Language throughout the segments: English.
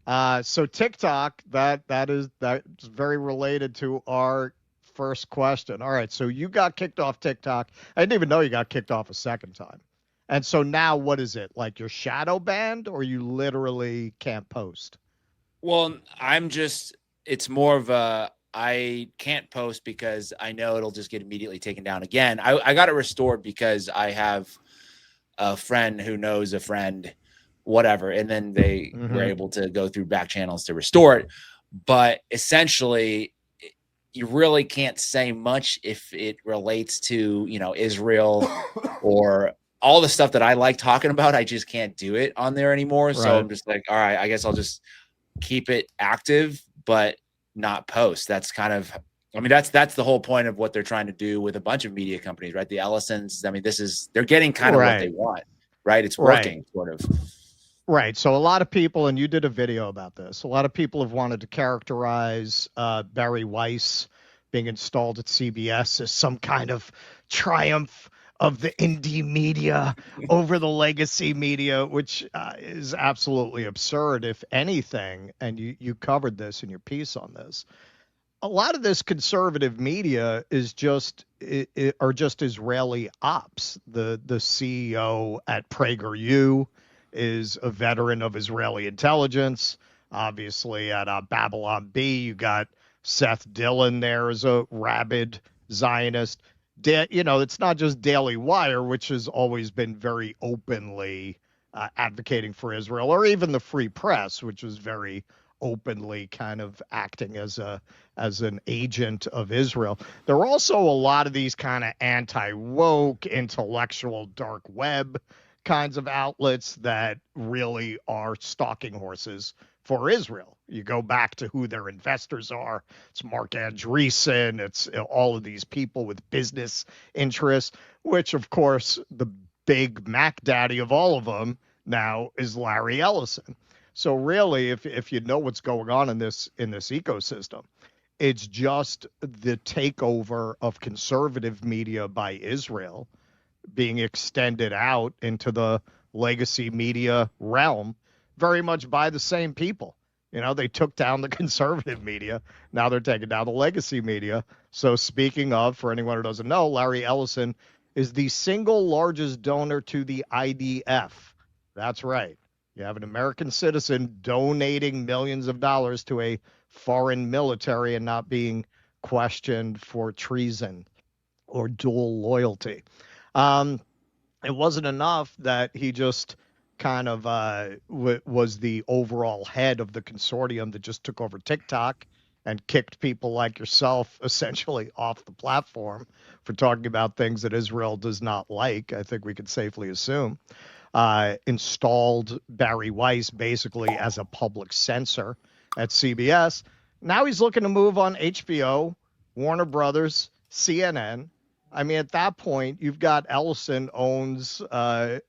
So TikTok, that's very related to our first question. All right, so you got kicked off TikTok. I didn't even know you got kicked off a second time. And so now what is it? Like you're shadow banned or you literally can't post? Well, it's more of I can't post because I know it'll just get immediately taken down again. I got it restored because I have a friend who knows a friend, whatever. And then they were Hmm. able to go through back channels to restore it. But essentially, you really can't say much if it relates to, Israel or all the stuff that I like talking about. I just can't do it on there anymore. So Right. I'm just like, all right, I guess I'll just keep it active, but not post. That's kind of, I mean, that's the whole point of what they're trying to do with a bunch of media companies, right? The Ellisons. I mean, they're getting kind of what they Right. want, right? It's Right. working, sort of. Right. So a lot of people, and you did a video about this, a lot of people have wanted to characterize Barry Weiss being installed at CBS as some kind of triumph of the indie media over the legacy media, which is absolutely absurd, if anything. And you covered this in your piece on this. A lot of this conservative media is are just Israeli ops. The CEO at PragerU is a veteran of Israeli intelligence. Obviously, at Babylon B, you got Seth Dillon there as a rabid Zionist. It's not just Daily Wire, which has always been very openly advocating for Israel, or even the Free Press, which was very openly kind of acting as an agent of Israel. There are also a lot of these kind of anti-woke, intellectual dark web kinds of outlets that really are stalking horses for Israel. You go back to who their investors are. It's Mark Andreessen. It's all of these people with business interests, which, of course, the big Mac daddy of all of them now is Larry Ellison. So really, if you know what's going on in this ecosystem, it's just the takeover of conservative media by Israel being extended out into the legacy media realm, very much by the same people. They took down the conservative media. Now they're taking down the legacy media. So, speaking of, for anyone who doesn't know, Larry Ellison is the single largest donor to the IDF. That's right. You have an American citizen donating millions of dollars to a foreign military and not being questioned for treason or dual loyalty. Um, it wasn't enough that he just kind of was the overall head of the consortium that just took over TikTok and kicked people like yourself essentially off the platform for talking about things that Israel does not like. I think we could safely assume. Installed Barry Weiss basically as a public censor at CBS. Now he's looking to move on HBO, Warner Brothers, CNN. I mean, at that point, you've got Ellison owns a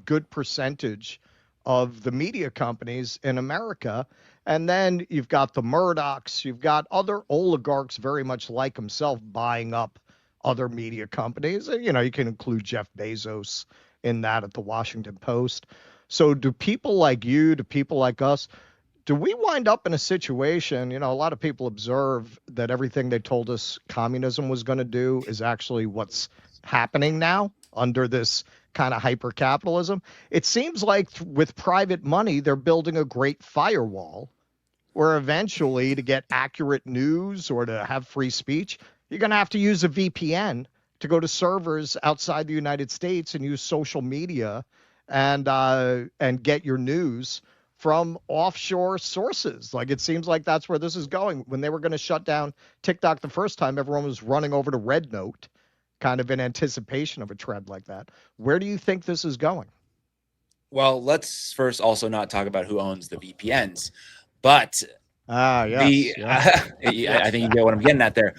good percentage of the media companies in America. And then you've got the Murdochs, you've got other oligarchs very much like himself buying up other media companies. And, you can include Jeff Bezos in that at the Washington Post. So, do people like you, do people like us, do we wind up in a situation? A lot of people observe that everything they told us communism was going to do is actually what's happening now under this kind of hyper capitalism. It seems like with private money, they're building a great firewall where eventually to get accurate news or to have free speech, you're going to have to use a VPN to go to servers outside the United States and use social media and get your news from offshore sources. Like it seems like that's where this is going. When they were going to shut down TikTok the first time, everyone was running over to Red Note, kind of in anticipation of a trend like that. Where do you think this is going? Well, let's first also not talk about who owns the VPNs, but Ah, the yes, yeah, I yes, think you get what I'm getting at there.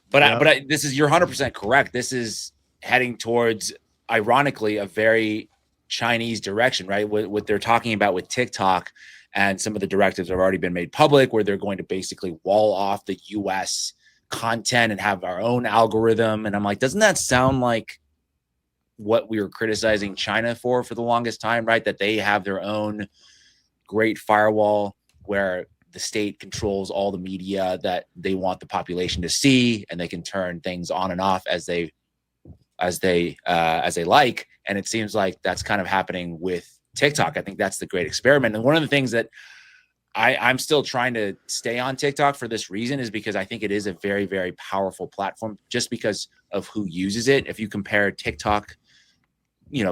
But yeah. this is you're 100% correct. This is heading towards, ironically, a very Chinese direction, right? What they're talking about with TikTok, and some of the directives have already been made public, where they're going to basically wall off the U.S. content and have our own algorithm. And I'm like, doesn't that sound like what we were criticizing China for the longest time, right? That they have their own great firewall. where the state controls all the media that they want the population to see, and they can turn things on and off as they like. And it seems like that's kind of happening with TikTok. I think that's the great experiment. And one of the things that I'm still trying to stay on TikTok for this reason is because I think it is a very, very powerful platform just because of who uses it. If you compare TikTok,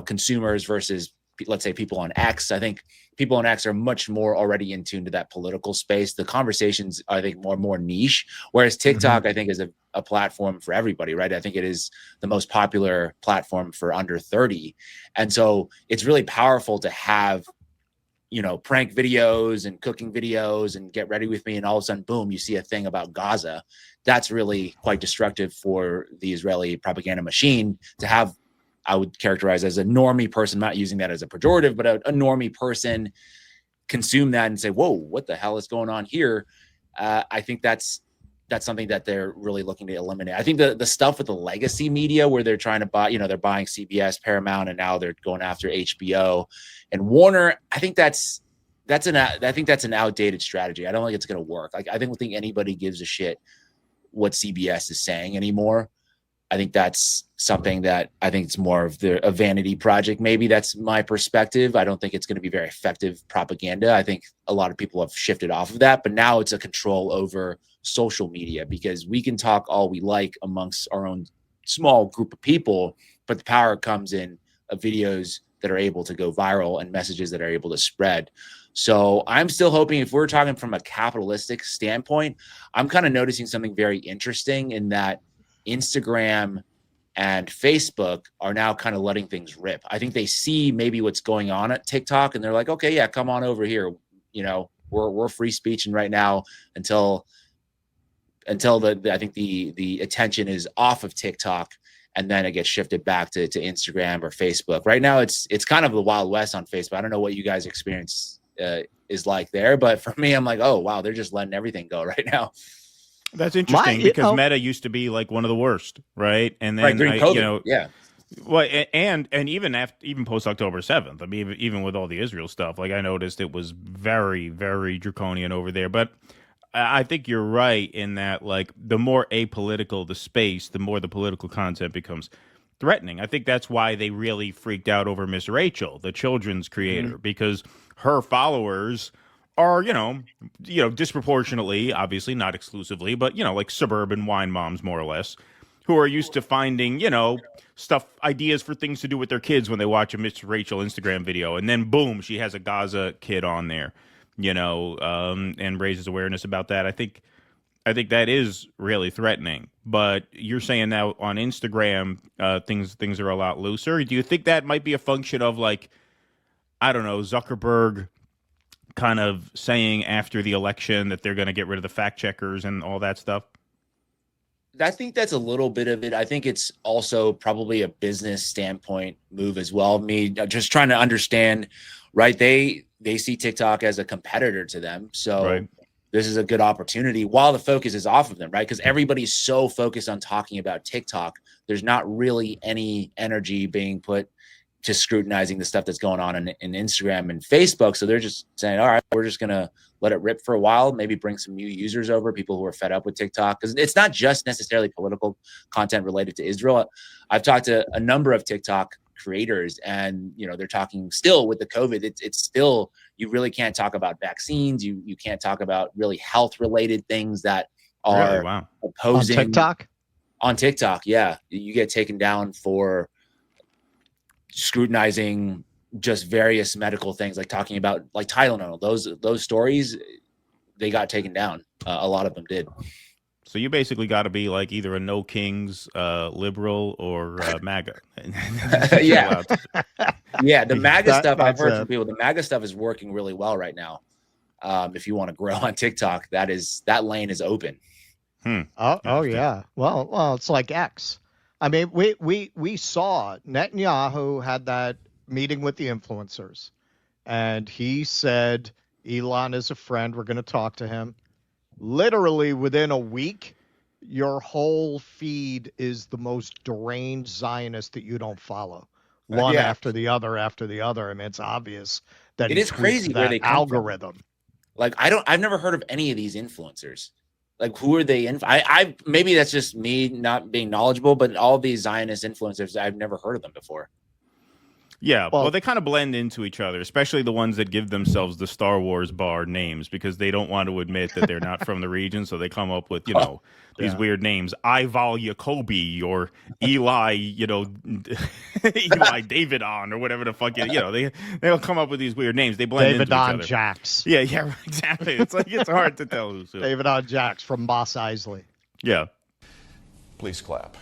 consumers versus, let's say, people on X, I think people on X are much more already in tune to that political space. The conversations, I think, more niche, whereas TikTok, I think, is a platform for everybody, right? I think it is the most popular platform for under 30. And so it's really powerful to have prank videos and cooking videos and get ready with me, and all of a sudden, boom, you see a thing about Gaza. That's really quite destructive for the Israeli propaganda machine to have. I would characterize as a normie person, not using that as a pejorative, but a normie person consume that and say, whoa, what the hell is going on here? I think that's something that they're really looking to eliminate. I think the stuff with the legacy media where they're trying to buy, they're buying CBS, Paramount, and now they're going after HBO and Warner. I think that's an outdated strategy. I don't think it's going to work. Like, I don't think anybody gives a shit what CBS is saying anymore. I think that's something that I think it's more of a vanity project. Maybe that's my perspective. I don't think it's going to be very effective propaganda. I think a lot of people have shifted off of that, but now it's a control over social media because we can talk all we like amongst our own small group of people, but the power comes in videos that are able to go viral and messages that are able to spread. So I'm still hoping, if we're talking from a capitalistic standpoint, I'm kind of noticing something very interesting in that Instagram and Facebook are now kind of letting things rip. I think they see maybe what's going on at TikTok and they're like, okay, yeah, come on over here. We're free speech, and right now until I think the attention is off of TikTok, and then it gets shifted back to Instagram or Facebook. Right now it's kind of the Wild West on Facebook. I don't know what you guys experience is like there, but for me, I'm like, oh wow, they're just letting everything go right now. That's interesting because Meta used to be like one of the worst, right? And then during COVID, yeah. Well, and even post October 7th. I mean, even with all the Israel stuff, like I noticed it was very, very draconian over there. But I think you're right in that, like, the more apolitical the space, the more the political content becomes threatening. I think that's why they really freaked out over Miss Rachel, the children's creator, because her followers are, disproportionately, obviously not exclusively, but, like suburban wine moms, more or less, who are used to finding, ideas for things to do with their kids when they watch a Miss Rachel Instagram video. And then, boom, she has a Gaza kid on there, and raises awareness about that. I think that is really threatening. But you're saying now on Instagram, things are a lot looser. Do you think that might be a function of, like, I don't know, Zuckerberg kind of saying after the election that they're going to get rid of the fact checkers and all that stuff? I think that's a little bit of it. I think it's also probably a business standpoint move as well. Me just trying to understand, right? They see TikTok as a competitor to them. So right. This is a good opportunity while the focus is off of them, right? Because everybody's so focused on talking about TikTok. There's not really any energy being put to scrutinizing the stuff that's going on in Instagram and Facebook. So they're just saying, all right, we're just going to let it rip for a while, maybe bring some new users over, people who are fed up with TikTok. Because it's not just necessarily political content related to Israel. I've talked to a number of TikTok creators, and they're talking still with the COVID. It's still, you really can't talk about vaccines. You can't talk about really health related things that are really? Wow. opposing on TikTok. Yeah, you get taken down for scrutinizing just various medical things, like talking about like Tylenol. Those stories, they got taken down. A lot of them did. So you basically got to be like either a no kings liberal or MAGA. Yeah. Yeah, the MAGA stuff, I've heard from people, the MAGA stuff is working really well right now. If you want to grow on TikTok, that lane is open. Oh yeah. Well, it's like X. I mean, we saw Netanyahu had that meeting with the influencers, and he said Elon is a friend. We're going to talk to him. Literally within a week, your whole feed is the most deranged Zionist that you don't follow. One after the other after the other. I mean, it's obvious that it is crazy that where they come algorithm. From. Like I've never heard of any of these influencers. Like who are they? I maybe that's just me not being knowledgeable, but all these Zionist influencers, I've never heard of them before. Yeah, well, they kind of blend into each other, especially the ones that give themselves the Star Wars bar names because they don't want to admit that they're not from the region, so they come up with, these weird names. Ival Jacoby or Eli, Eli Davidon or whatever the fuck, they'll come up with these weird names. They blend into each other. Davidon Jax. Yeah, exactly. It's like it's hard to tell who's who. Davidon Jax from Mos Eisley. Yeah. Please clap.